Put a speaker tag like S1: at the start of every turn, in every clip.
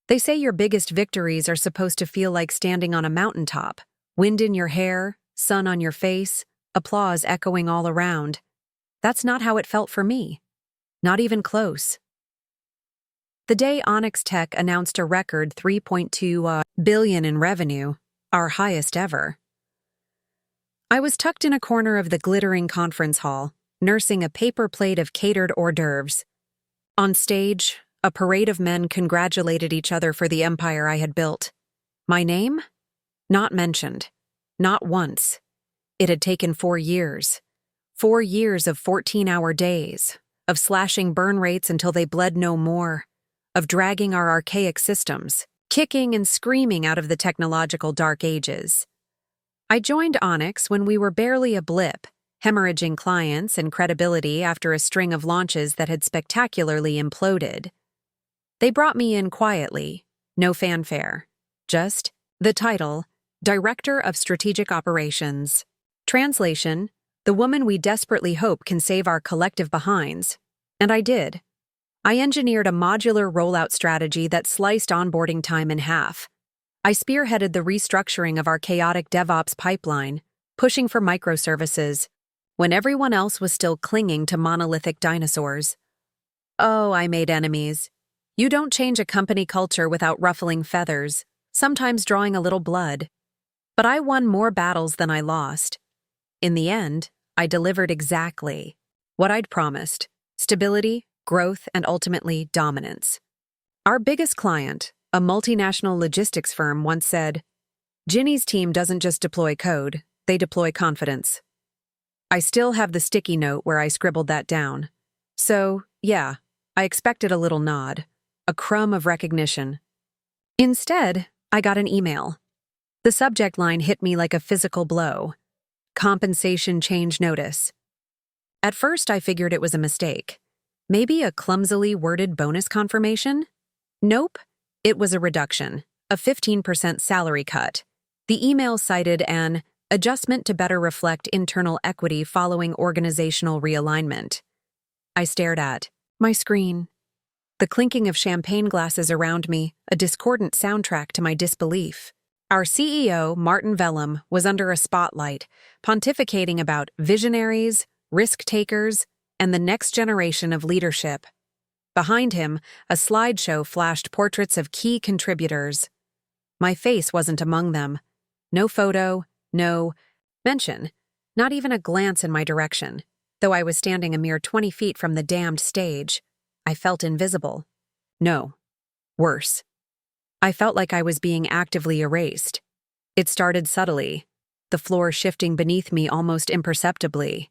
S1: They say your biggest victories are supposed to feel like standing on a mountaintop, wind in your hair, sun on your face, applause echoing all around. That's not how it felt for me. Not even close. The day Onyx Tech announced a record $3.2 billion in revenue, our highest ever. I was tucked in a corner of the glittering conference hall, nursing a paper plate of catered hors d'oeuvres. On stage, a parade of men congratulated each other for the empire I had built. My name? Not mentioned. Not once. It had taken 4 years. 4 years of 14-hour days, of slashing burn rates until they bled no more, of dragging our archaic systems, kicking and screaming out of the technological dark ages. I joined Onyx when we were barely a blip, hemorrhaging clients and credibility after a string of launches that had spectacularly imploded. They brought me in quietly, no fanfare, just the title, Director of Strategic Operations. Translation, the woman we desperately hope can save our collective behinds. And I did. I engineered a modular rollout strategy that sliced onboarding time in half. I spearheaded the restructuring of our chaotic DevOps pipeline, pushing for microservices, when everyone else was still clinging to monolithic dinosaurs. Oh, I made enemies. You don't change a company culture without ruffling feathers, sometimes drawing a little blood. But I won more battles than I lost. In the end, I delivered exactly what I'd promised: stability, growth, and ultimately dominance. Our biggest client, a multinational logistics firm, once said, "Ginny's team doesn't just deploy code, they deploy confidence." I still have the sticky note where I scribbled that down. So, yeah, I expected a little nod, a crumb of recognition. Instead, I got an email. The subject line hit me like a physical blow. Compensation change notice. At first, I figured it was a mistake. Maybe a clumsily worded bonus confirmation? Nope, it was a reduction, a 15% salary cut. The email cited an adjustment to better reflect internal equity following organizational realignment. I stared at my screen. The clinking of champagne glasses around me, a discordant soundtrack to my disbelief. Our CEO, Martin Vellum, was under a spotlight, pontificating about visionaries, risk-takers, and the next generation of leadership. Behind him, a slideshow flashed portraits of key contributors. My face wasn't among them. No photo, no mention, not even a glance in my direction. Though I was standing a mere 20 feet from the damned stage, I felt invisible. No, worse. I felt like I was being actively erased. It started subtly, the floor shifting beneath me almost imperceptibly.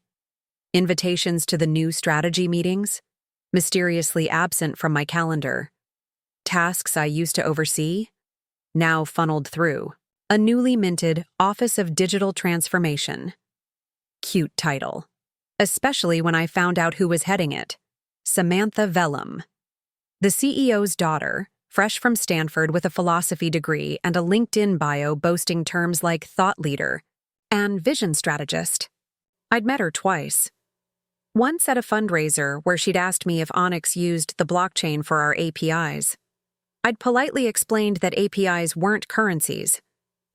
S1: Invitations to the new strategy meetings, mysteriously absent from my calendar. Tasks I used to oversee, now funneled through. A newly minted Office of Digital Transformation. Cute title. Especially when I found out who was heading it. Samantha Vellum. The CEO's daughter, fresh from Stanford with a philosophy degree and a LinkedIn bio boasting terms like thought leader and vision strategist. I'd met her twice. Once at a fundraiser where she'd asked me if Onyx used the blockchain for our APIs. I'd politely explained that APIs weren't currencies.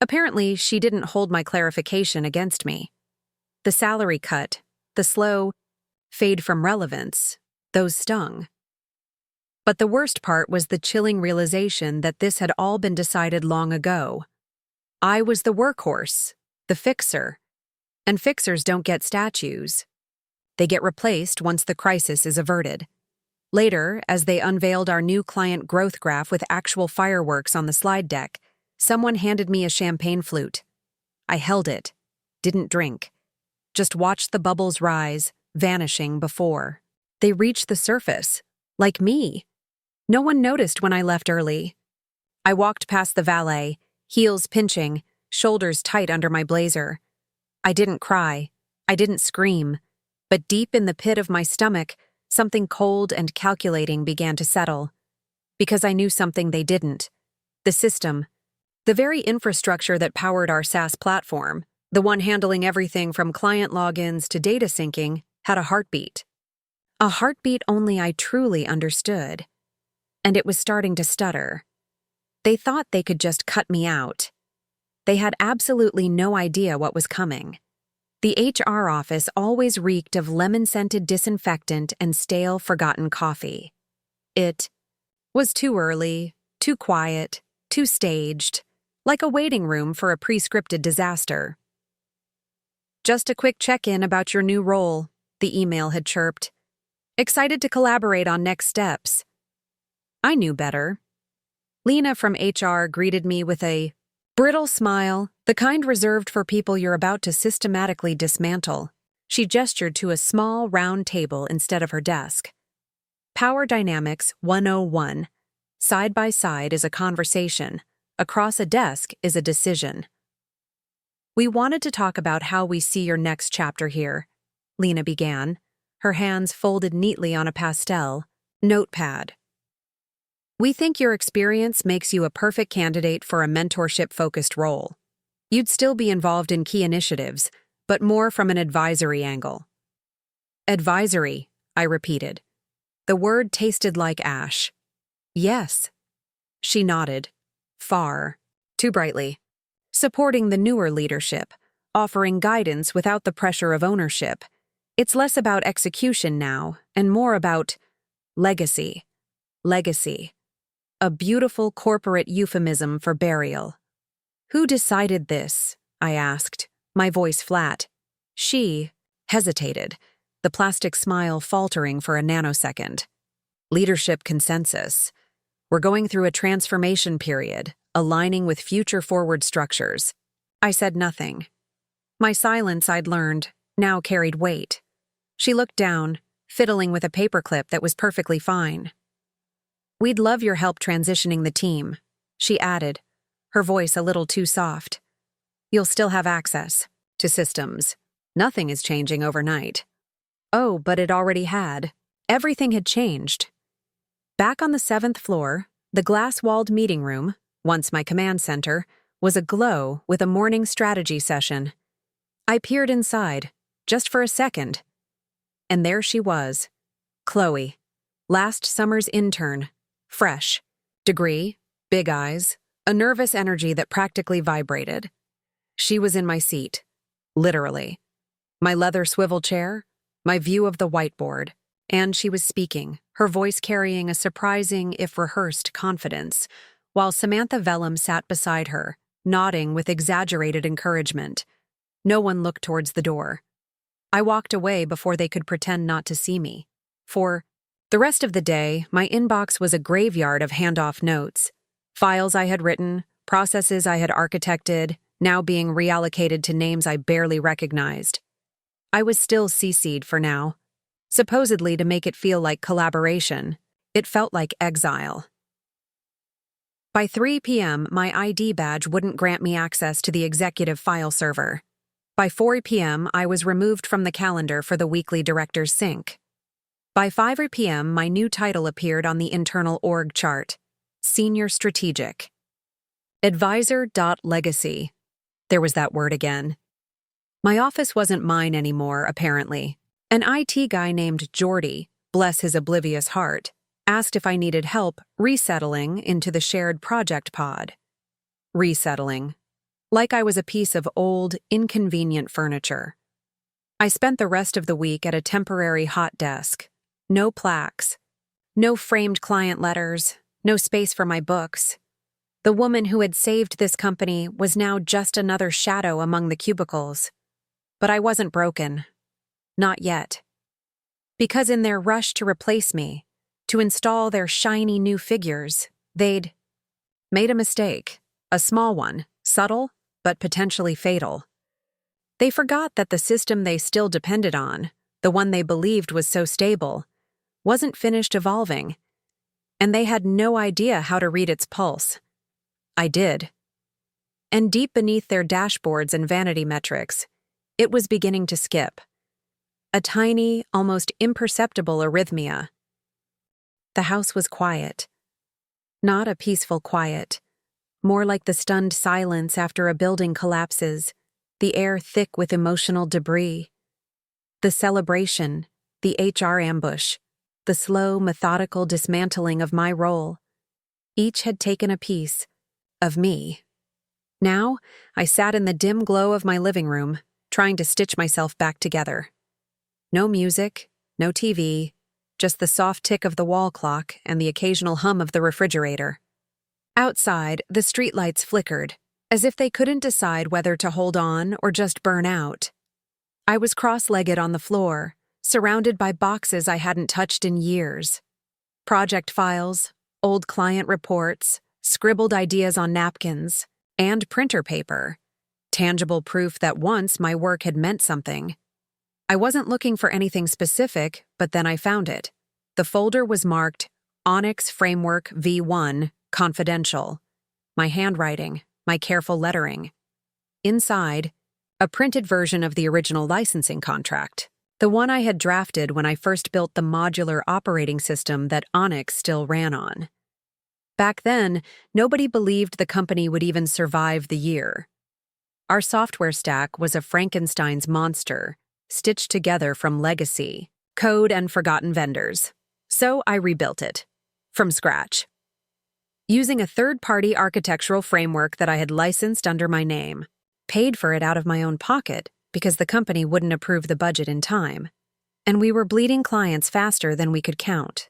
S1: Apparently, she didn't hold my clarification against me. The salary cut, the slow fade from relevance, those stung. But the worst part was the chilling realization that this had all been decided long ago. I was the workhorse, the fixer. And fixers don't get statues. They get replaced once the crisis is averted. Later, as they unveiled our new client growth graph with actual fireworks on the slide deck, someone handed me a champagne flute. I held it, didn't drink, just watched the bubbles rise, vanishing before. They reached the surface, like me. No one noticed when I left early. I walked past the valet, heels pinching, shoulders tight under my blazer. I didn't cry, I didn't scream, but deep in the pit of my stomach, something cold and calculating began to settle. Because I knew something they didn't. The system. The very infrastructure that powered our SaaS platform, the one handling everything from client logins to data syncing, had a heartbeat. A heartbeat only I truly understood. And it was starting to stutter. They thought they could just cut me out. They had absolutely no idea what was coming. The HR office always reeked of lemon-scented disinfectant and stale, forgotten coffee. It was too early, too quiet, too staged, like a waiting room for a pre-scripted disaster. "Just a quick check-in about your new role," the email had chirped. "Excited to collaborate on next steps." I knew better. Lena from HR greeted me with a brittle smile, the kind reserved for people you're about to systematically dismantle. She gestured to a small, round table instead of her desk. "Power Dynamics 101. Side by side is a conversation. Across a desk is a decision. We wanted to talk about how we see your next chapter here," Lena began, her hands folded neatly on a pastel notepad. "We think your experience makes you a perfect candidate for a mentorship-focused role. You'd still be involved in key initiatives, but more from an advisory angle." "Advisory," I repeated. The word tasted like ash. "Yes." She nodded. Far. Too brightly. "Supporting the newer leadership, offering guidance without the pressure of ownership. It's less about execution now, and more about legacy. Legacy. A beautiful corporate euphemism for burial." "Who decided this?" I asked, my voice flat. She hesitated, the plastic smile faltering for a nanosecond. "Leadership consensus. We're going through a transformation period, aligning with future-forward structures." I said nothing. My silence, I'd learned, now carried weight. She looked down, fiddling with a paperclip that was perfectly fine. "We'd love your help transitioning the team," she added, her voice a little too soft. "You'll still have access to systems. Nothing is changing overnight." Oh, but it already had. Everything had changed. Back on the 7th floor, the glass-walled meeting room, once my command center, was aglow with a morning strategy session. I peered inside, just for a second. And there she was, Chloe, last summer's intern, fresh, degree, big eyes, a nervous energy that practically vibrated. She was in my seat, literally. My leather swivel chair, my view of the whiteboard, and she was speaking, her voice carrying a surprising, if rehearsed, confidence, while Samantha Vellum sat beside her, nodding with exaggerated encouragement. No one looked towards the door. I walked away before they could pretend not to see me. For the rest of the day, my inbox was a graveyard of handoff notes. Files I had written, processes I had architected, now being reallocated to names I barely recognized. I was still CC'd for now. Supposedly to make it feel like collaboration, it felt like exile. By 3 p.m., my ID badge wouldn't grant me access to the executive file server. By 4 p.m., I was removed from the calendar for the weekly director's sync. By 5 p.m., my new title appeared on the internal org chart, Senior Strategic. Advisor.legacy. There was that word again. My office wasn't mine anymore, apparently. An IT guy named Jordy, bless his oblivious heart, asked if I needed help resettling into the shared project pod. Resettling. Like I was a piece of old, inconvenient furniture. I spent the rest of the week at a temporary hot desk. No plaques. No framed client letters. No space for my books. The woman who had saved this company was now just another shadow among the cubicles. But I wasn't broken. Not yet. Because in their rush to replace me, to install their shiny new figures, they'd made a mistake, a small one, subtle, but potentially fatal. They forgot that the system they still depended on, the one they believed was so stable, wasn't finished evolving, and they had no idea how to read its pulse. I did. And deep beneath their dashboards and vanity metrics, it was beginning to skip. A tiny, almost imperceptible arrhythmia. The house was quiet. Not a peaceful quiet. More like the stunned silence after a building collapses, the air thick with emotional debris. The celebration, the HR ambush, the slow, methodical dismantling of my role. Each had taken a piece, of me. Now, I sat in the dim glow of my living room, trying to stitch myself back together. No music, no TV, just the soft tick of the wall clock and the occasional hum of the refrigerator. Outside, the streetlights flickered, as if they couldn't decide whether to hold on or just burn out. I was cross-legged on the floor, surrounded by boxes I hadn't touched in years. Project files, old client reports, scribbled ideas on napkins, and printer paper. Tangible proof that once my work had meant something. I wasn't looking for anything specific, but then I found it. The folder was marked Onyx Framework V1 Confidential. My handwriting, my careful lettering. Inside, a printed version of the original licensing contract, the one I had drafted when I first built the modular operating system that Onyx still ran on. Back then, nobody believed the company would even survive the year. Our software stack was a Frankenstein's monster, stitched together from legacy, code, and forgotten vendors. So I rebuilt it, from scratch. Using a third-party architectural framework that I had licensed under my name, paid for it out of my own pocket because the company wouldn't approve the budget in time, and we were bleeding clients faster than we could count.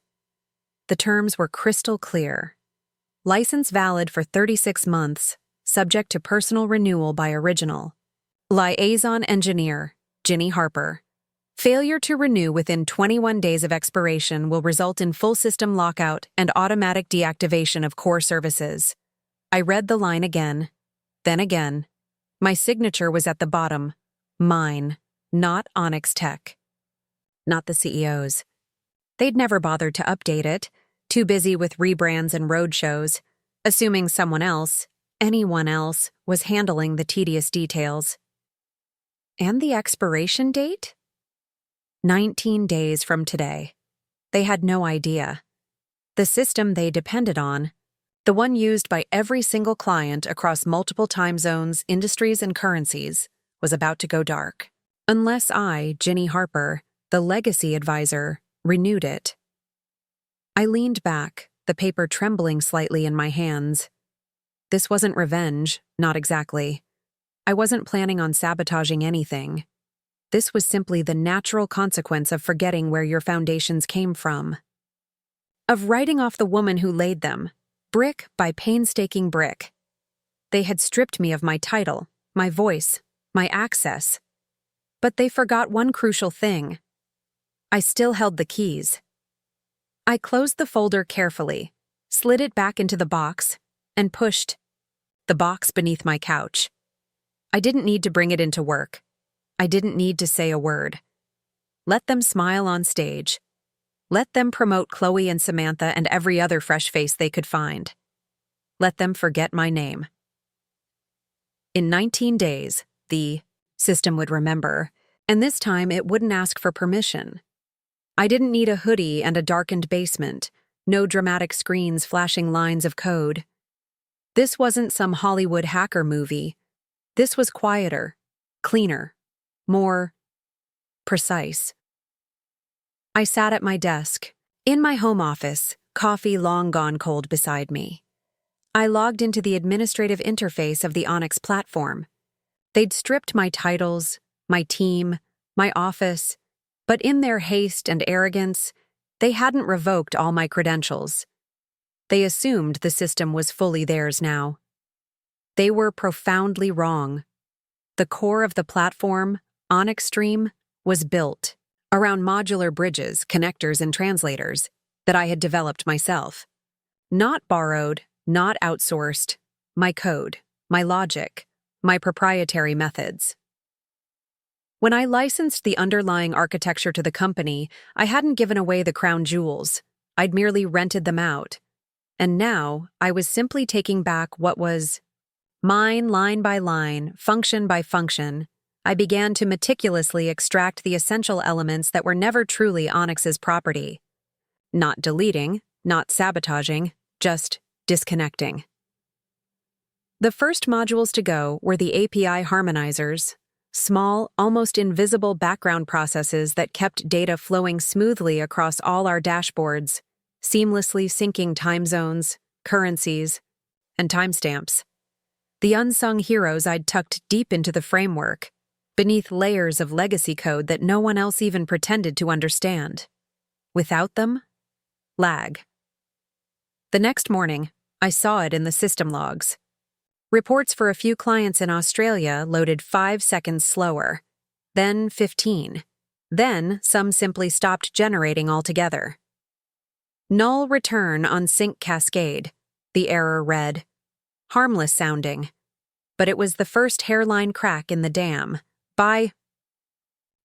S1: The terms were crystal clear. License valid for 36 months, subject to personal renewal by original. Liaison engineer, Ginny Harper. Failure to renew within 21 days of expiration will result in full system lockout and automatic deactivation of core services. I read the line again, then again. My signature was at the bottom. Mine, not Onyx Tech. Not the CEO's. They'd never bothered to update it, too busy with rebrands and roadshows, assuming someone else, anyone else, was handling the tedious details. And the expiration date? 19 days from today. They had no idea. The system they depended on, the one used by every single client across multiple time zones, industries, and currencies, was about to go dark. Unless I, Ginny Harper, the legacy advisor, renewed it. I leaned back, the paper trembling slightly in my hands. This wasn't revenge, not exactly. I wasn't planning on sabotaging anything. This was simply the natural consequence of forgetting where your foundations came from. Of writing off the woman who laid them, brick by painstaking brick. They had stripped me of my title, my voice, my access. But they forgot one crucial thing. I still held the keys. I closed the folder carefully, slid it back into the box, and pushed the box beneath my couch. I didn't need to bring it into work. I didn't need to say a word. Let them smile on stage. Let them promote Chloe and Samantha and every other fresh face they could find. Let them forget my name. In 19 days, the system would remember, and this time it wouldn't ask for permission. I didn't need a hoodie and a darkened basement, no dramatic screens flashing lines of code. This wasn't some Hollywood hacker movie. This was quieter, cleaner, more precise. I sat at my desk, in my home office, coffee long gone cold beside me. I logged into the administrative interface of the Onyx platform. They'd stripped my titles, my team, my office, but in their haste and arrogance, they hadn't revoked all my credentials. They assumed the system was fully theirs now. They were profoundly wrong. The core of the platform, Onyx Stream, was built around modular bridges, connectors, and translators that I had developed myself. Not borrowed, not outsourced. My code, my logic, my proprietary methods. When I licensed the underlying architecture to the company, I hadn't given away the crown jewels. I'd merely rented them out. And now, I was simply taking back what was mine line by line, function by function. I began to meticulously extract the essential elements that were never truly Onyx's property. Not deleting, not sabotaging, just disconnecting. The first modules to go were the API harmonizers, small, almost invisible background processes that kept data flowing smoothly across all our dashboards, seamlessly syncing time zones, currencies, and timestamps. The unsung heroes I'd tucked deep into the framework, beneath layers of legacy code that no one else even pretended to understand. Without them, lag. The next morning, I saw it in the system logs. Reports for a few clients in Australia loaded 5 seconds slower, then 15. Then some simply stopped generating altogether. Null return on sync cascade, the error read. Harmless sounding. But it was the first hairline crack in the dam. By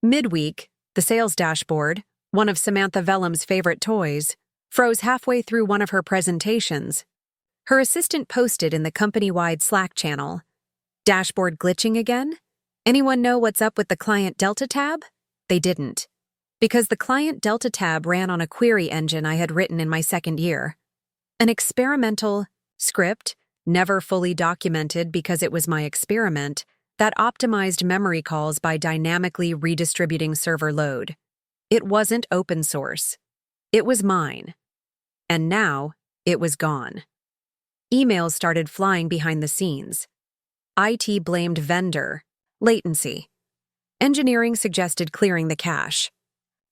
S1: midweek, the sales dashboard, one of Samantha Vellum's favorite toys, froze halfway through one of her presentations. Her assistant posted in the company-wide Slack channel, "Dashboard glitching again? Anyone know what's up with the client Delta tab?" They didn't, because the client Delta tab ran on a query engine I had written in my second year. An experimental script, never fully documented because it was my experiment, that optimized memory calls by dynamically redistributing server load. It wasn't open source. It was mine. And now, it was gone. Emails started flying behind the scenes. IT blamed vendor, latency. Engineering suggested clearing the cache.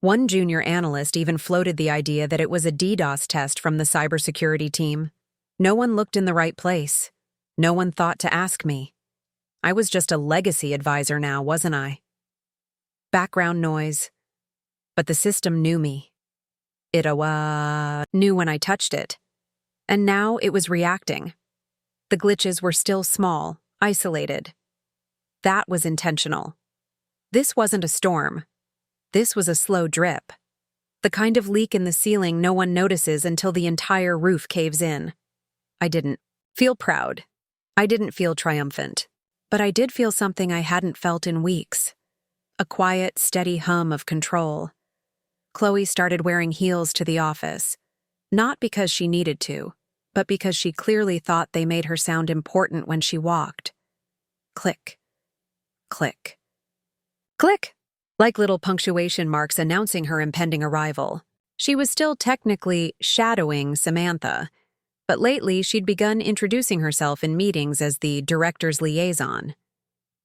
S1: One junior analyst even floated the idea that it was a DDoS test from the cybersecurity team. No one looked in the right place. No one thought to ask me. I was just a legacy advisor now, wasn't I? Background noise. But the system knew me. It knew when I touched it. And now it was reacting. The glitches were still small, isolated. That was intentional. This wasn't a storm. This was a slow drip. The kind of leak in the ceiling no one notices until the entire roof caves in. I didn't feel proud. I didn't feel triumphant. But I did feel something I hadn't felt in weeks. A quiet, steady hum of control. Chloe started wearing heels to the office. Not because she needed to, but because she clearly thought they made her sound important when she walked. Click. Click. Click! Like little punctuation marks announcing her impending arrival. She was still technically shadowing Samantha, but lately she'd begun introducing herself in meetings as the director's liaison.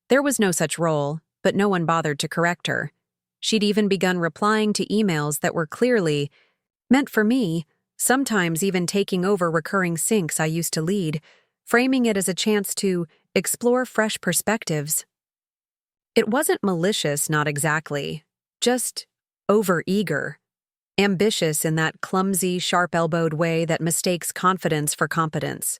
S1: There was no such role, but no one bothered to correct her. She'd even begun replying to emails that were clearly meant for me, sometimes even taking over recurring syncs I used to lead, framing it as a chance to explore fresh perspectives. It wasn't malicious, not exactly, just overeager. Ambitious in that clumsy, sharp-elbowed way that mistakes confidence for competence.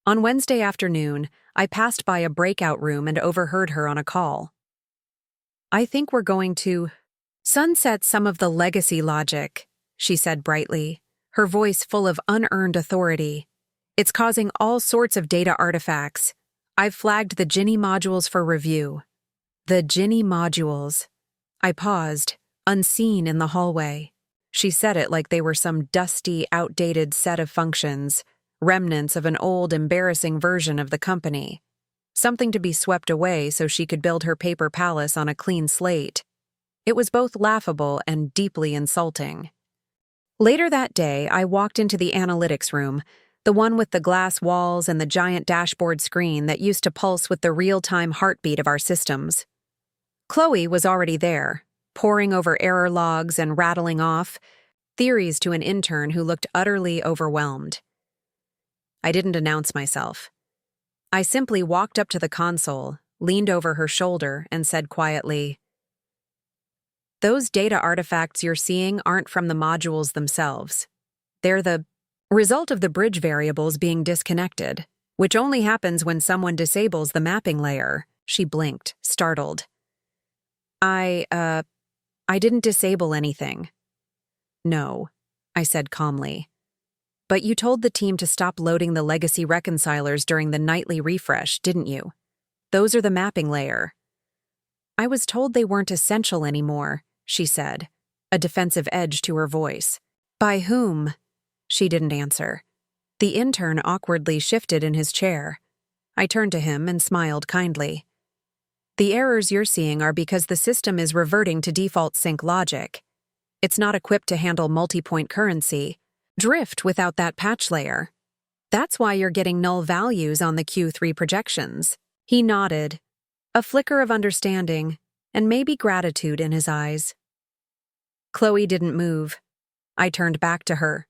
S1: On Wednesday afternoon, I passed by a breakout room and overheard her on a call. "I think we're going to sunset some of the legacy logic," she said brightly, her voice full of unearned authority. "It's causing all sorts of data artifacts. I've flagged the Ginny modules for review." The Ginny modules. I paused, unseen in the hallway. She said it like they were some dusty, outdated set of functions, remnants of an old, embarrassing version of the company. Something to be swept away so she could build her paper palace on a clean slate. It was both laughable and deeply insulting. Later that day, I walked into the analytics room, the one with the glass walls and the giant dashboard screen that used to pulse with the real-time heartbeat of our systems. Chloe was already there, poring over error logs and rattling off theories to an intern who looked utterly overwhelmed. I didn't announce myself. I simply walked up to the console, leaned over her shoulder, and said quietly, "Those data artifacts you're seeing aren't from the modules themselves. They're the result of the bridge variables being disconnected, which only happens when someone disables the mapping layer." She blinked, startled. I didn't disable anything." "No," I said calmly. "But you told the team to stop loading the legacy reconcilers during the nightly refresh, didn't you? Those are the mapping layer." "I was told they weren't essential anymore," she said, a defensive edge to her voice. "By whom?" She didn't answer. The intern awkwardly shifted in his chair. I turned to him and smiled kindly. "The errors you're seeing are because the system is reverting to default sync logic. It's not equipped to handle multi-point currency, drift without that patch layer. That's why you're getting null values on the Q3 projections. He nodded, a flicker of understanding and maybe gratitude in his eyes. Chloe didn't move. I turned back to her.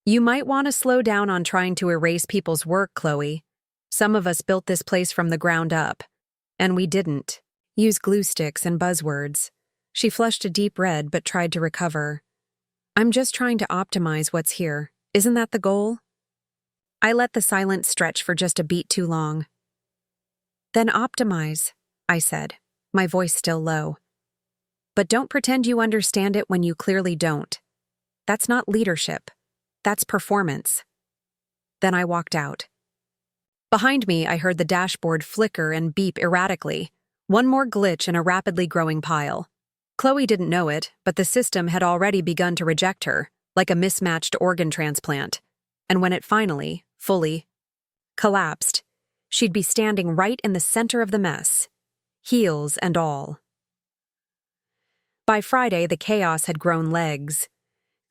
S1: You might want to slow down on trying to erase people's work, Chloe. Some of us built this place from the ground up. And we didn't. Use glue sticks and buzzwords. She flushed a deep red but tried to recover. I'm just trying to optimize what's here. Isn't that the goal? I let the silence stretch for just a beat too long. Then optimize, I said, my voice still low. But don't pretend you understand it when you clearly don't. That's not leadership. That's performance. Then I walked out. Behind me, I heard the dashboard flicker and beep erratically. One more glitch in a rapidly growing pile. Chloe didn't know it, but the system had already begun to reject her, like a mismatched organ transplant. And when it finally, fully, collapsed, she'd be standing right in the center of the mess, heels and all. By Friday, the chaos had grown legs.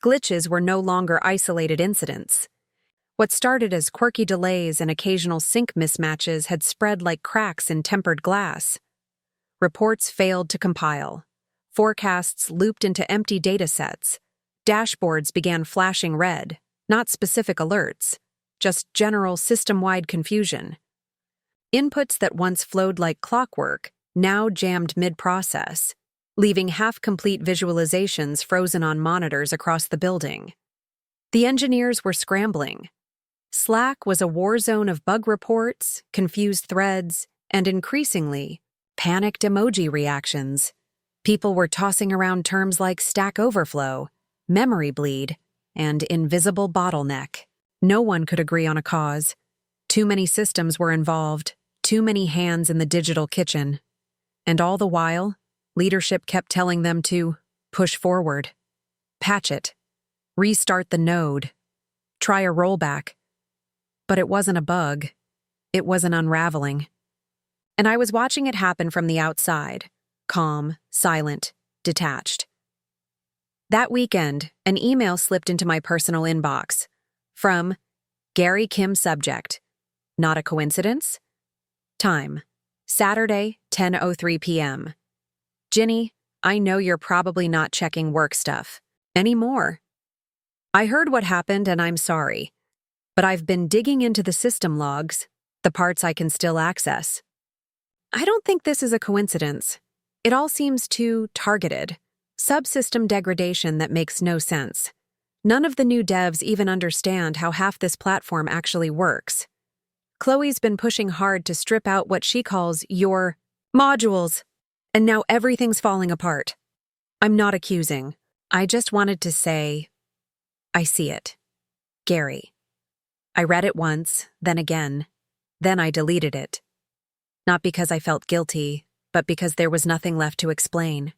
S1: Glitches were no longer isolated incidents. What started as quirky delays and occasional sync mismatches had spread like cracks in tempered glass. Reports failed to compile. Forecasts looped into empty datasets. Dashboards began flashing red, not specific alerts, just general system-wide confusion. Inputs that once flowed like clockwork now jammed mid-process, leaving half-complete visualizations frozen on monitors across the building. The engineers were scrambling. Slack was a war zone of bug reports, confused threads, and increasingly, panicked emoji reactions. People were tossing around terms like Stack Overflow, memory bleed, and invisible bottleneck. No one could agree on a cause. Too many systems were involved, too many hands in the digital kitchen. And all the while, leadership kept telling them to push forward, patch it, restart the node, try a rollback. But it wasn't a bug. It was an unraveling. And I was watching it happen from the outside, calm, silent, detached. That weekend, an email slipped into my personal inbox from Gary Kim subject. Not a coincidence? Time, Saturday, 10:03 p.m. Ginny, I know you're probably not checking work stuff anymore. I heard what happened and I'm sorry. But I've been digging into the system logs, the parts I can still access. I don't think this is a coincidence. It all seems too targeted. Subsystem degradation that makes no sense. None of the new devs even understand how half this platform actually works. Chloe's been pushing hard to strip out what she calls your modules, and now everything's falling apart. I'm not accusing. I just wanted to say, I see it. Gary. I read it once, then again. Then I deleted it. Not because I felt guilty, but because there was nothing left to explain.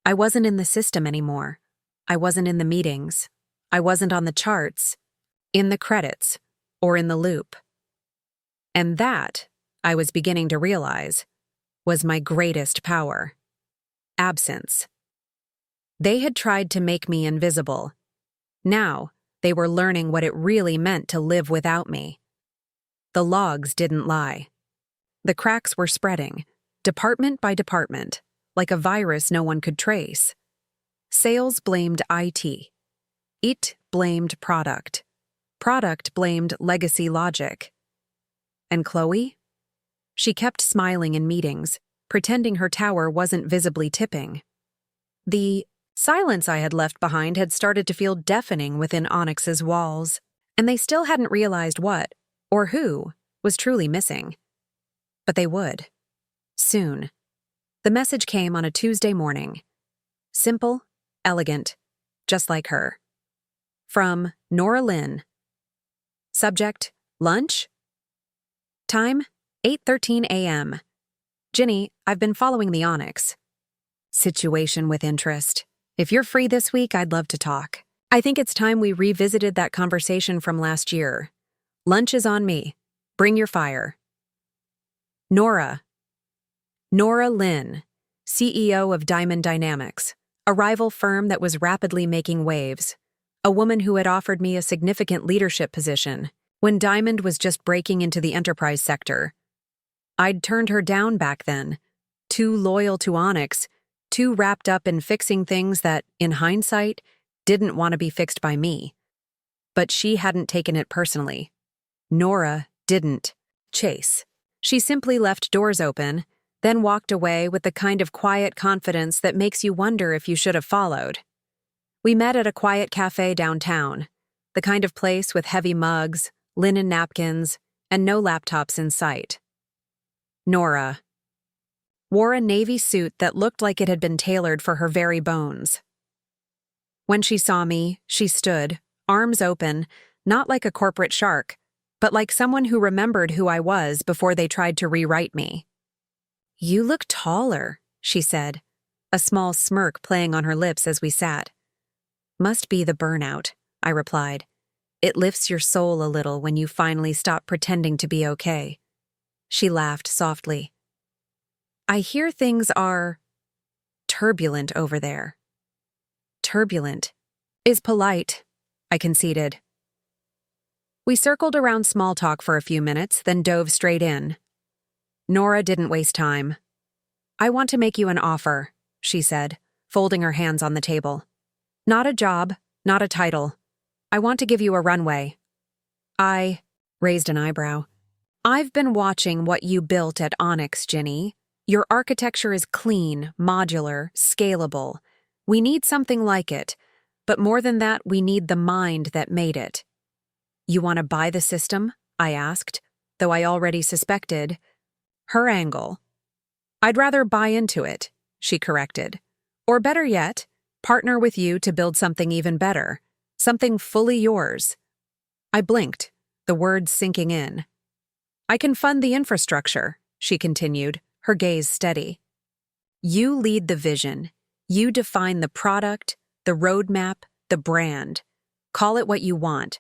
S1: I wasn't in the system anymore. I wasn't in the meetings. I wasn't on the charts, in the credits, or in the loop. And that, I was beginning to realize, was my greatest power. Absence. They had tried to make me invisible. Now, they were learning what it really meant to live without me. The logs didn't lie. The cracks were spreading, department by department, like a virus no one could trace. Sales blamed IT. It blamed product. Product blamed legacy logic. And Chloe? She kept smiling in meetings, pretending her tower wasn't visibly tipping. The silence I had left behind had started to feel deafening within Onyx's walls, and they still hadn't realized what, or who, was truly missing. But they would. Soon. The message came on a Tuesday morning. Simple, elegant, just like her. From Nora Lynn. Subject, lunch? Time, 8:13 a.m. Ginny, I've been following the Onyx. Situation with interest. If you're free this week, I'd love to talk. I think it's time we revisited that conversation from last year. Lunch is on me. Bring your fire. Nora. Nora Lynn, CEO of Diamond Dynamics, a rival firm that was rapidly making waves. A woman who had offered me a significant leadership position, when Diamond was just breaking into the enterprise sector. I'd turned her down back then, too loyal to Onyx, too wrapped up in fixing things that, in hindsight, didn't want to be fixed by me. But she hadn't taken it personally. Nora didn't. Chase. She simply left doors open, then walked away with the kind of quiet confidence that makes you wonder if you should have followed. We met at a quiet cafe downtown, the kind of place with heavy mugs, linen napkins, and no laptops in sight. Nora wore a navy suit that looked like it had been tailored for her very bones. When she saw me, she stood, arms open, not like a corporate shark, but like someone who remembered who I was before they tried to rewrite me. "You look taller," she said, a small smirk playing on her lips as we sat. "Must be the burnout," I replied. "It lifts your soul a little when you finally stop pretending to be okay." She laughed softly. "I hear things are turbulent over there." "Turbulent is polite," I conceded. We circled around small talk for a few minutes, then dove straight in. Nora didn't waste time. "I want to make you an offer," she said, folding her hands on the table. "Not a job, not a title. I want to give you a runway." I raised an eyebrow. "I've been watching what you built at Onyx, Ginny. Your architecture is clean, modular, scalable. We need something like it, but more than that, we need the mind that made it." "You want to buy the system?" I asked, though I already suspected her angle. "I'd rather buy into it," she corrected. "Or better yet, partner with you to build something even better, something fully yours." I blinked, the words sinking in. "I can fund the infrastructure," she continued, her gaze steady. "You lead the vision. You define the product, the roadmap, the brand. Call it what you want.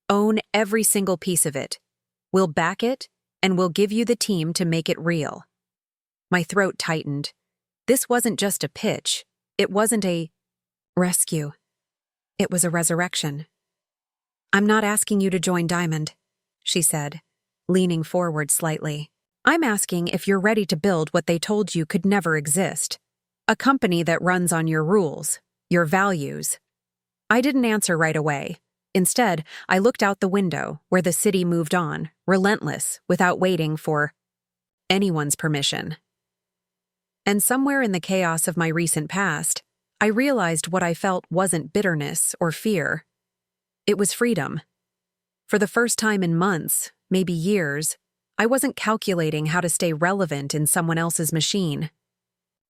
S1: Own every single piece of it. We'll back it, and we'll give you the team to make it real." My throat tightened. This wasn't just a pitch. It wasn't a rescue. It was a resurrection. "I'm not asking you to join Diamond," she said, leaning forward slightly. "I'm asking if you're ready to build what they told you could never exist. A company that runs on your rules, your values." I didn't answer right away. Instead, I looked out the window, where the city moved on, relentless, without waiting for anyone's permission. And somewhere in the chaos of my recent past, I realized what I felt wasn't bitterness or fear. It was freedom. For the first time in months, maybe years, I wasn't calculating how to stay relevant in someone else's machine.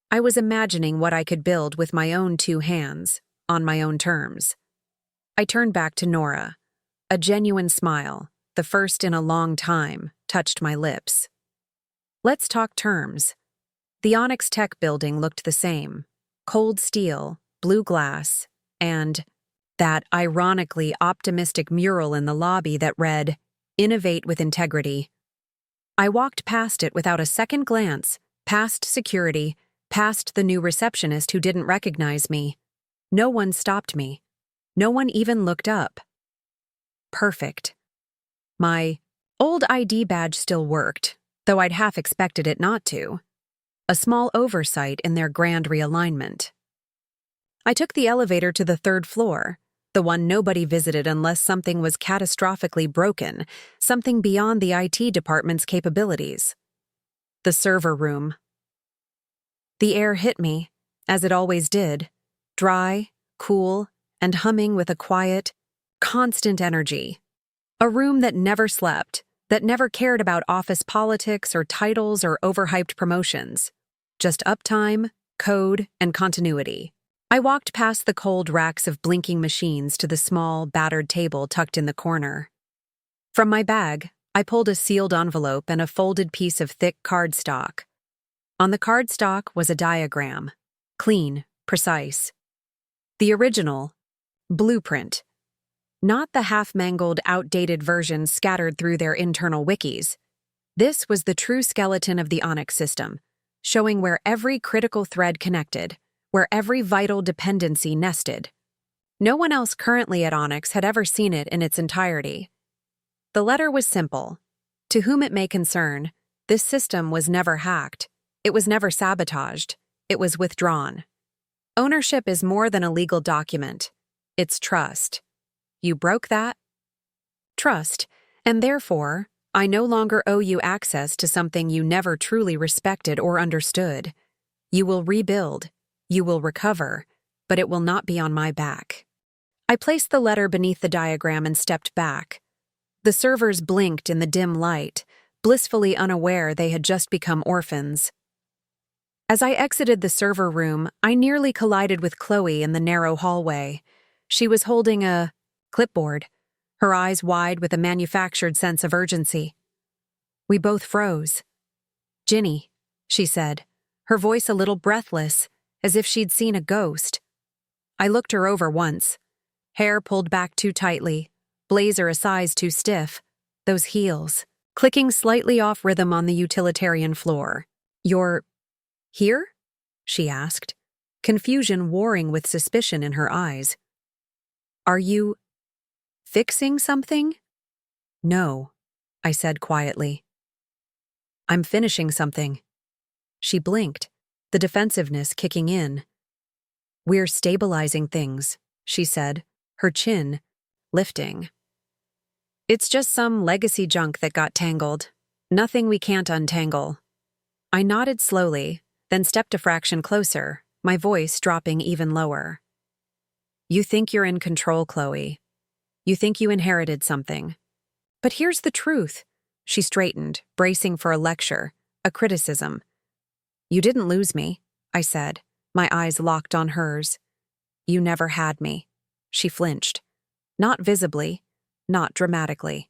S1: I was imagining what I could build with my own two hands, on my own terms. I turned back to Nora. A genuine smile, the first in a long time, touched my lips. "Let's talk terms." The Onyx Tech building looked the same. Cold steel, blue glass, and that ironically optimistic mural in the lobby that read, "Innovate with integrity." I walked past it without a second glance, past security, past the new receptionist who didn't recognize me. No one stopped me. No one even looked up. Perfect. My old ID badge still worked, though I'd half expected it not to. A small oversight in their grand realignment. I took the elevator to the third floor, the one nobody visited unless something was catastrophically broken, something beyond the IT department's capabilities. The server room. The air hit me, as it always did, dry, cool, and humming with a quiet, constant energy. A room that never slept, that never cared about office politics or titles or overhyped promotions. Just uptime, code, and continuity. I walked past the cold racks of blinking machines to the small, battered table tucked in the corner. From my bag, I pulled a sealed envelope and a folded piece of thick cardstock. On the cardstock was a diagram. Clean, precise. The original blueprint. Not the half-mangled, outdated versions scattered through their internal wikis. This was the true skeleton of the Onyx system, showing where every critical thread connected, where every vital dependency nested. No one else currently at Onyx had ever seen it in its entirety. The letter was simple. To whom it may concern, this system was never hacked. It was never sabotaged. It was withdrawn. Ownership is more than a legal document. It's trust. You broke that? Trust, and therefore, I no longer owe you access to something you never truly respected or understood. You will rebuild. You will recover, but it will not be on my back. I placed the letter beneath the diagram and stepped back. The servers blinked in the dim light, blissfully unaware they had just become orphans. As I exited the server room, I nearly collided with Chloe in the narrow hallway. She was holding a clipboard, her eyes wide with a manufactured sense of urgency. We both froze. "Ginny," she said, her voice a little breathless, as if she'd seen a ghost. I looked her over once. Hair pulled back too tightly, blazer a size too stiff, those heels, clicking slightly off rhythm on the utilitarian floor. "You're here?" she asked, confusion warring with suspicion in her eyes. "Are you fixing something?" "No," I said quietly. "I'm finishing something." She blinked, the defensiveness kicking in. "We're stabilizing things," she said, her chin lifting. "It's just some legacy junk that got tangled. Nothing we can't untangle." I nodded slowly, then stepped a fraction closer, my voice dropping even lower. "You think you're in control, Chloe. You think you inherited something. But here's the truth." She straightened, bracing for a lecture, a criticism. "You didn't lose me," I said, my eyes locked on hers. "You never had me." She flinched. Not visibly, not dramatically.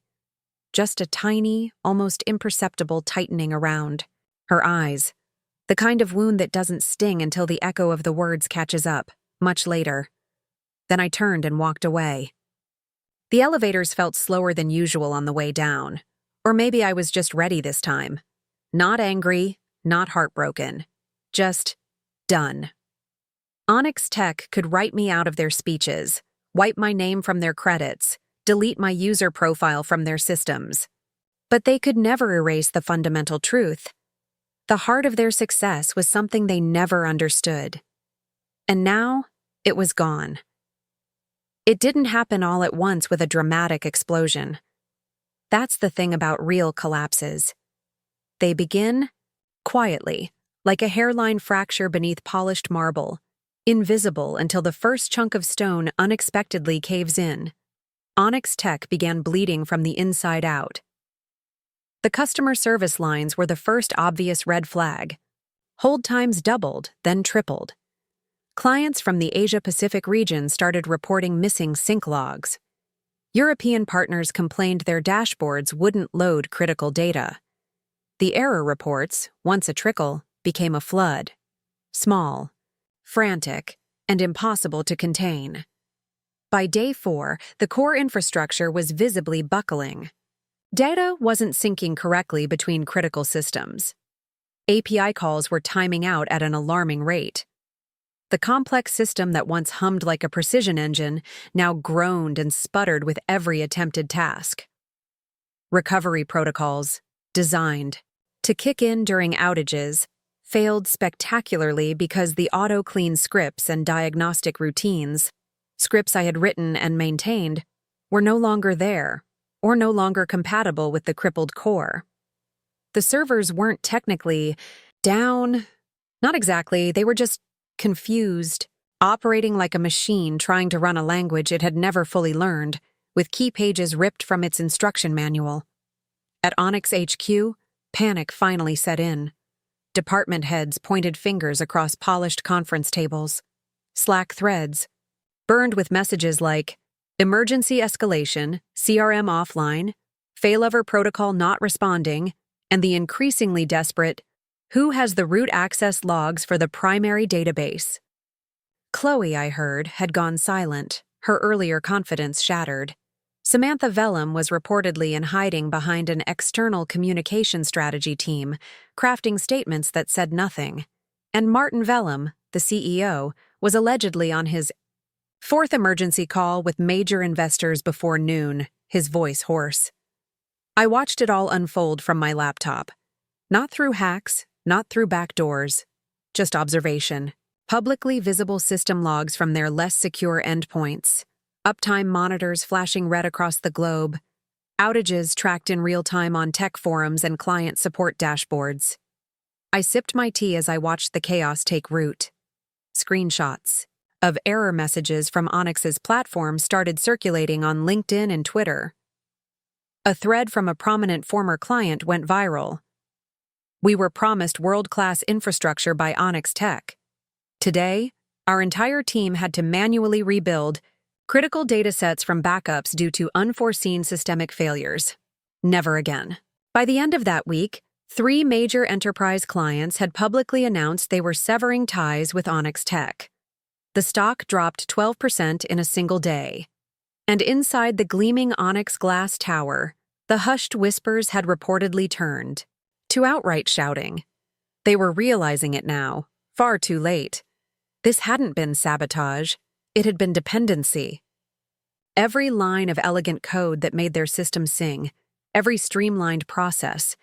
S1: Just a tiny, almost imperceptible tightening around her eyes. The kind of wound that doesn't sting until the echo of the words catches up, much later. Then I turned and walked away. The elevators felt slower than usual on the way down. Or maybe I was just ready this time. Not angry, not heartbroken. Just done. Onyx Tech could write me out of their speeches, wipe my name from their credits, delete my user profile from their systems. But they could never erase the fundamental truth. The heart of their success was something they never understood. And now, it was gone. It didn't happen all at once with a dramatic explosion. That's the thing about real collapses. They begin quietly, like a hairline fracture beneath polished marble, invisible until the first chunk of stone unexpectedly caves in. Onyx Tech began bleeding from the inside out. The customer service lines were the first obvious red flag. Hold times doubled, then tripled. Clients from the Asia-Pacific region started reporting missing sync logs. European partners complained their dashboards wouldn't load critical data. The error reports, once a trickle, became a flood. Small, frantic, and impossible to contain. By day 4, the core infrastructure was visibly buckling. Data wasn't syncing correctly between critical systems. API calls were timing out at an alarming rate. The complex system that once hummed like a precision engine now groaned and sputtered with every attempted task. Recovery protocols, designed to kick in during outages, failed spectacularly because the auto-clean scripts and diagnostic routines, scripts I had written and maintained, were no longer there, or no longer compatible with the crippled core. The servers weren't technically down. Not exactly, they were just confused, operating like a machine trying to run a language it had never fully learned, with key pages ripped from its instruction manual. At Onyx HQ, panic finally set in. Department heads pointed fingers across polished conference tables. Slack threads, burned with messages like, "Emergency escalation, CRM offline, failover protocol not responding," and the increasingly desperate, "Who has the root access logs for the primary database?" Chloe, I heard, had gone silent, her earlier confidence shattered. Samantha Vellum was reportedly in hiding behind an external communication strategy team, crafting statements that said nothing. And Martin Vellum, the CEO, was allegedly on his 4th emergency call with major investors before noon, his voice hoarse. I watched it all unfold from my laptop. Not through hacks, not through back doors, just observation. Publicly visible system logs from their less secure endpoints. Uptime monitors flashing red across the globe. Outages tracked in real time on tech forums and client support dashboards. I sipped my tea as I watched the chaos take root. Screenshots of error messages from Onyx's platform started circulating on LinkedIn and Twitter. A thread from a prominent former client went viral. We were promised world-class infrastructure by Onyx Tech. Today, our entire team had to manually rebuild critical datasets from backups due to unforeseen systemic failures. Never again. By the end of that week, 3 major enterprise clients had publicly announced they were severing ties with Onyx Tech. The stock dropped 12% in a single day. And inside the gleaming Onyx glass tower, the hushed whispers had reportedly turned to outright shouting. They were realizing it now, far too late. This hadn't been sabotage, it had been dependency. Every line of elegant code that made their system sing, every streamlined process,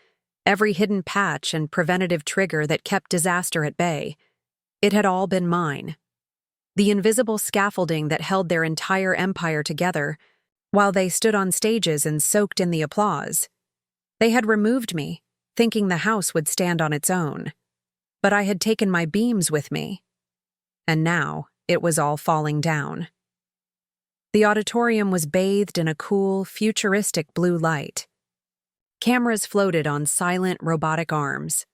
S1: every hidden patch and preventative trigger that kept disaster at bay, it had all been mine. The invisible scaffolding that held their entire empire together, while they stood on stages and soaked in the applause. They had removed me, thinking the house would stand on its own. But I had taken my beams with me. And now it was all falling down. The auditorium was bathed in a cool, futuristic blue light. Cameras floated on silent, robotic arms.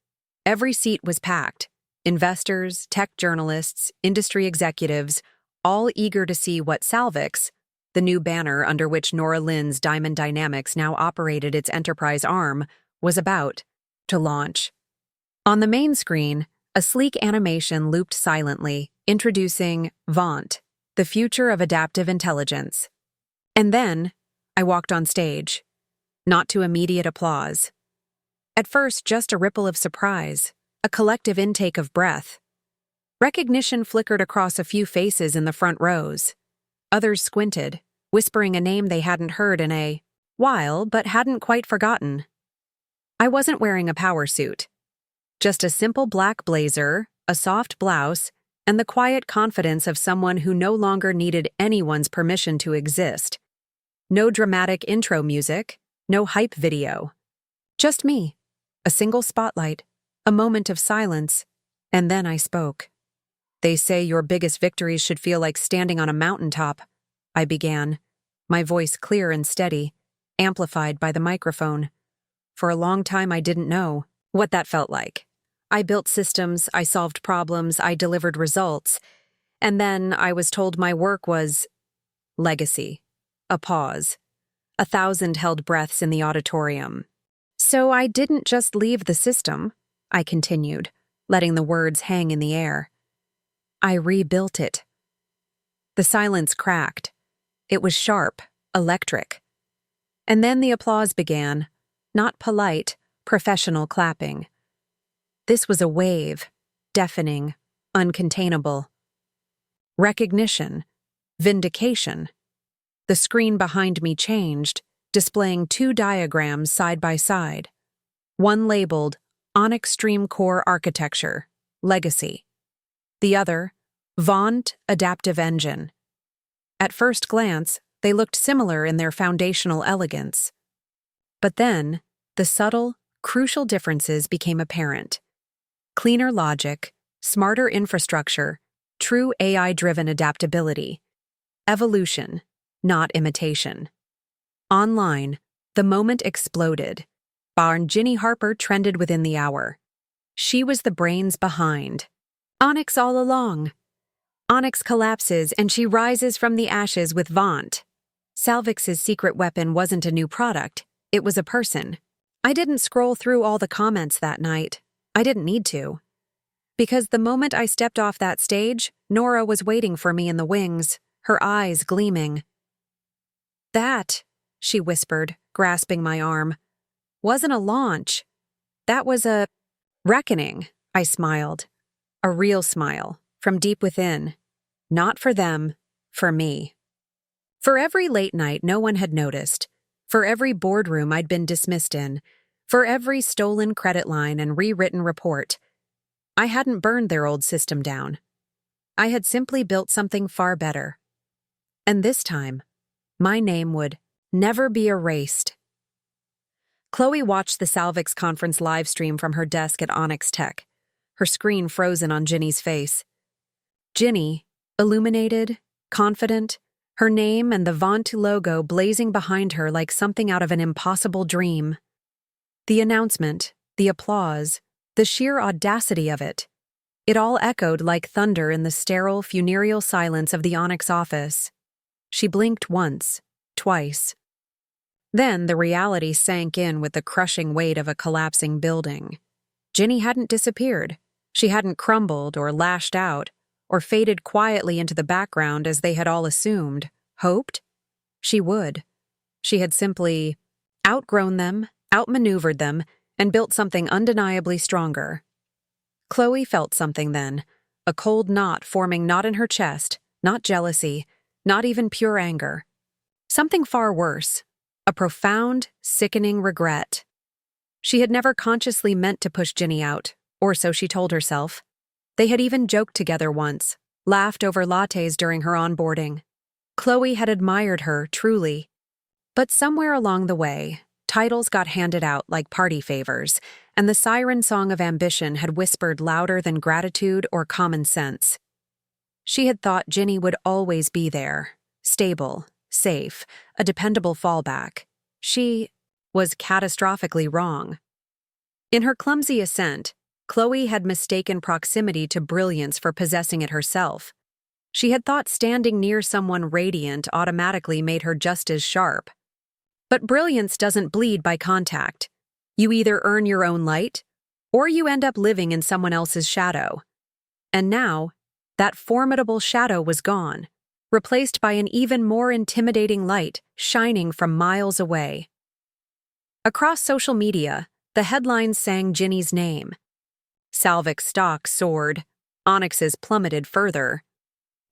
S1: Every seat was packed. Investors, tech journalists, industry executives, all eager to see what Salvix, the new banner under which Nora Lynn's Diamond Dynamics now operated its enterprise arm, was about to launch. On the main screen, a sleek animation looped silently, introducing Vaunt, the future of adaptive intelligence. And then, I walked on stage. Not to immediate applause. At first, just a ripple of surprise, a collective intake of breath. Recognition flickered across a few faces in the front rows. Others squinted, whispering a name they hadn't heard in a while but hadn't quite forgotten. I wasn't wearing a power suit. Just a simple black blazer, a soft blouse, and the quiet confidence of someone who no longer needed anyone's permission to exist. No dramatic intro music, no hype video. Just me, a single spotlight, a moment of silence, and then I spoke. They say your biggest victories should feel like standing on a mountaintop, I began, my voice clear and steady, amplified by the microphone. For a long time I didn't know what that felt like. I built systems, I solved problems, I delivered results, and then I was told my work was legacy. A pause. 1,000 held breaths in the auditorium. So I didn't just leave the system, I continued, letting the words hang in the air. I rebuilt it. The silence cracked. It was sharp, electric. And then the applause began, not polite, professional clapping. This was a wave, deafening, uncontainable. Recognition, vindication. The screen behind me changed, displaying 2 diagrams side by side. One labeled Onyx Stream Core Architecture, Legacy. The other, Vaunt Adaptive Engine. At first glance, they looked similar in their foundational elegance. But then, the subtle, crucial differences became apparent. Cleaner logic, smarter infrastructure, true AI-driven adaptability. Evolution, not imitation. Online, the moment exploded. Ginny Harper trended within the hour. She was the brains behind. Onyx all along. Onyx collapses and she rises from the ashes with Vaunt. Salvix's secret weapon wasn't a new product, it was a person. I didn't scroll through all the comments that night. I didn't need to. Because the moment I stepped off that stage, Nora was waiting for me in the wings, her eyes gleaming. That, she whispered, grasping my arm, wasn't a launch. That was a reckoning, I smiled. A real smile, from deep within. Not for them, for me. For every late night no one had noticed, For every boardroom I'd been dismissed in, for every stolen credit line and rewritten report, I hadn't burned their old system down. I had simply built something far better. And this time, my name would never be erased. Chloe watched the Salvix conference live stream from her desk at Onyx Tech, her screen frozen on Ginny's face. Ginny, illuminated, confident, her name and the Vontu logo blazing behind her like something out of an impossible dream. The announcement, the applause, the sheer audacity of it. It all echoed like thunder in the sterile, funereal silence of the Onyx office. She blinked once, twice. Then the reality sank in with the crushing weight of a collapsing building. Ginny hadn't disappeared. She hadn't crumbled or lashed out, or faded quietly into the background as they had all assumed, hoped. She would. She had simply outgrown them, outmaneuvered them, and built something undeniably stronger. Chloe felt something then, a cold knot forming not in her chest, not jealousy, not even pure anger. Something far worse, a profound, sickening regret. She had never consciously meant to push Ginny out, or so she told herself. They had even joked together once, laughed over lattes during her onboarding. Chloe had admired her, truly. But somewhere along the way, titles got handed out like party favors, and the siren song of ambition had whispered louder than gratitude or common sense. She had thought Ginny would always be there, stable, safe, a dependable fallback. She was catastrophically wrong. In her clumsy ascent, Chloe had mistaken proximity to brilliance for possessing it herself. She had thought standing near someone radiant automatically made her just as sharp. But brilliance doesn't bleed by contact. You either earn your own light, or you end up living in someone else's shadow. And now, that formidable shadow was gone, replaced by an even more intimidating light shining from miles away. Across social media, the headlines sang Ginny's name. Salvix stock soared, Onyx's plummeted further,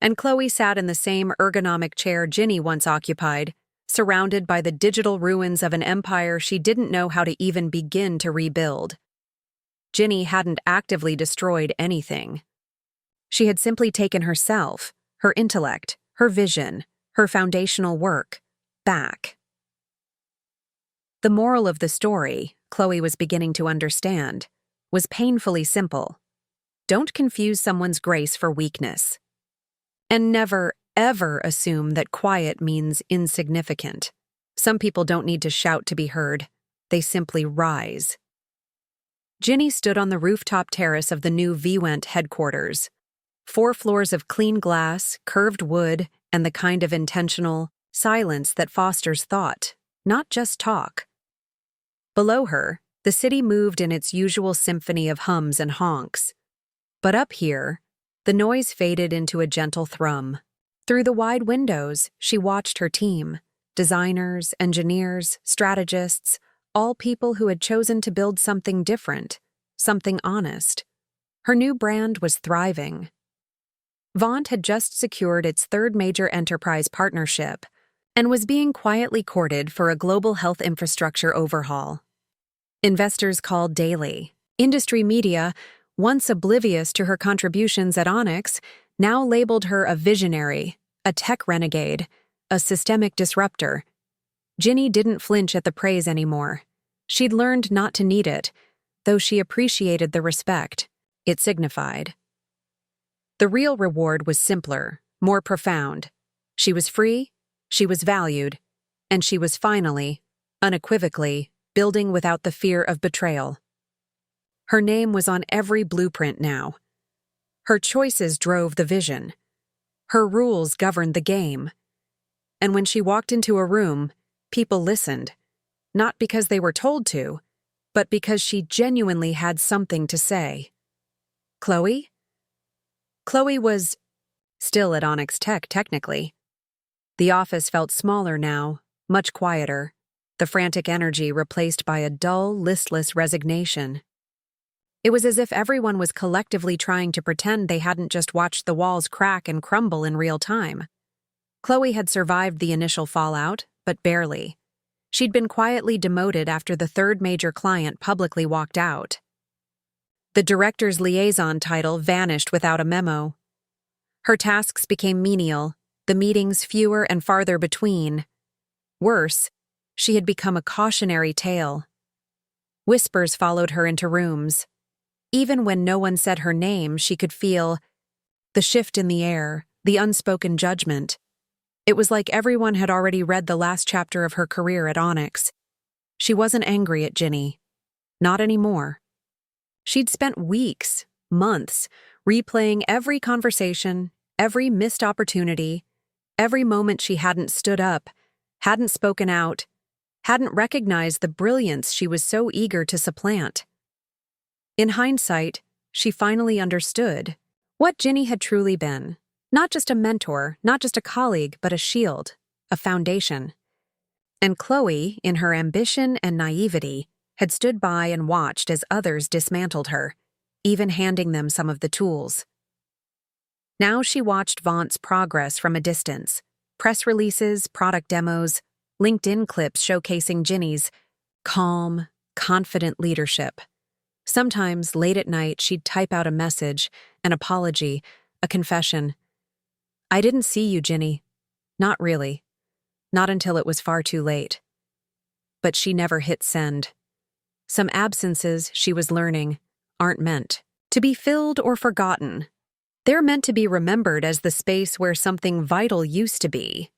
S1: and Chloe sat in the same ergonomic chair Ginny once occupied, surrounded by the digital ruins of an empire she didn't know how to even begin to rebuild. Ginny hadn't actively destroyed anything. She had simply taken herself, her intellect, her vision, her foundational work, back. The moral of the story, Chloe was beginning to understand, was painfully simple. Don't confuse someone's grace for weakness. And never, ever assume that quiet means insignificant. Some people don't need to shout to be heard. They simply rise. Ginny stood on the rooftop terrace of the new VWent headquarters. 4 floors of clean glass, curved wood, and the kind of intentional silence that fosters thought, not just talk. Below her, the city moved in its usual symphony of hums and honks. But up here, the noise faded into a gentle thrum. Through the wide windows, she watched her team, designers, engineers, strategists, all people who had chosen to build something different, something honest. Her new brand was thriving. Vaunt had just secured its 3rd major enterprise partnership and was being quietly courted for a global health infrastructure overhaul. Investors called daily. Industry media, once oblivious to her contributions at Onyx, now labeled her a visionary, a tech renegade, a systemic disruptor. Ginny didn't flinch at the praise anymore. She'd learned not to need it, though she appreciated the respect it signified. The real reward was simpler, more profound. She was free, she was valued, and she was finally, unequivocally, building without the fear of betrayal. Her name was on every blueprint now. Her choices drove the vision. Her rules governed the game. And when she walked into a room, people listened, not because they were told to, but because she genuinely had something to say. Chloe? Chloe was still at Onyx Tech, technically. The office felt smaller now, much quieter, the frantic energy replaced by a dull, listless resignation. It was as if everyone was collectively trying to pretend they hadn't just watched the walls crack and crumble in real time. Chloe had survived the initial fallout, but barely. She'd been quietly demoted after the third major client publicly walked out. The director's liaison title vanished without a memo. Her tasks became menial, the meetings fewer and farther between. Worse, she had become a cautionary tale. Whispers followed her into rooms. Even when no one said her name, she could feel the shift in the air, the unspoken judgment. It was like everyone had already read the last chapter of her career at Onyx. She wasn't angry at Ginny. Not anymore. She'd spent weeks, months, replaying every conversation, every missed opportunity, every moment she hadn't stood up, hadn't spoken out, hadn't recognized the brilliance she was so eager to supplant. In hindsight, she finally understood what Ginny had truly been. Not just a mentor, not just a colleague, but a shield, a foundation. And Chloe, in her ambition and naivety, had stood by and watched as others dismantled her, even handing them some of the tools. Now she watched Vaunt's progress from a distance, press releases, product demos, LinkedIn clips showcasing Ginny's calm, confident leadership. Sometimes, late at night, she'd type out a message, an apology, a confession. "I didn't see you, Ginny. Not really. Not until it was far too late." But she never hit send. Some absences, she was learning, aren't meant to be filled or forgotten. They're meant to be remembered as the space where something vital used to be.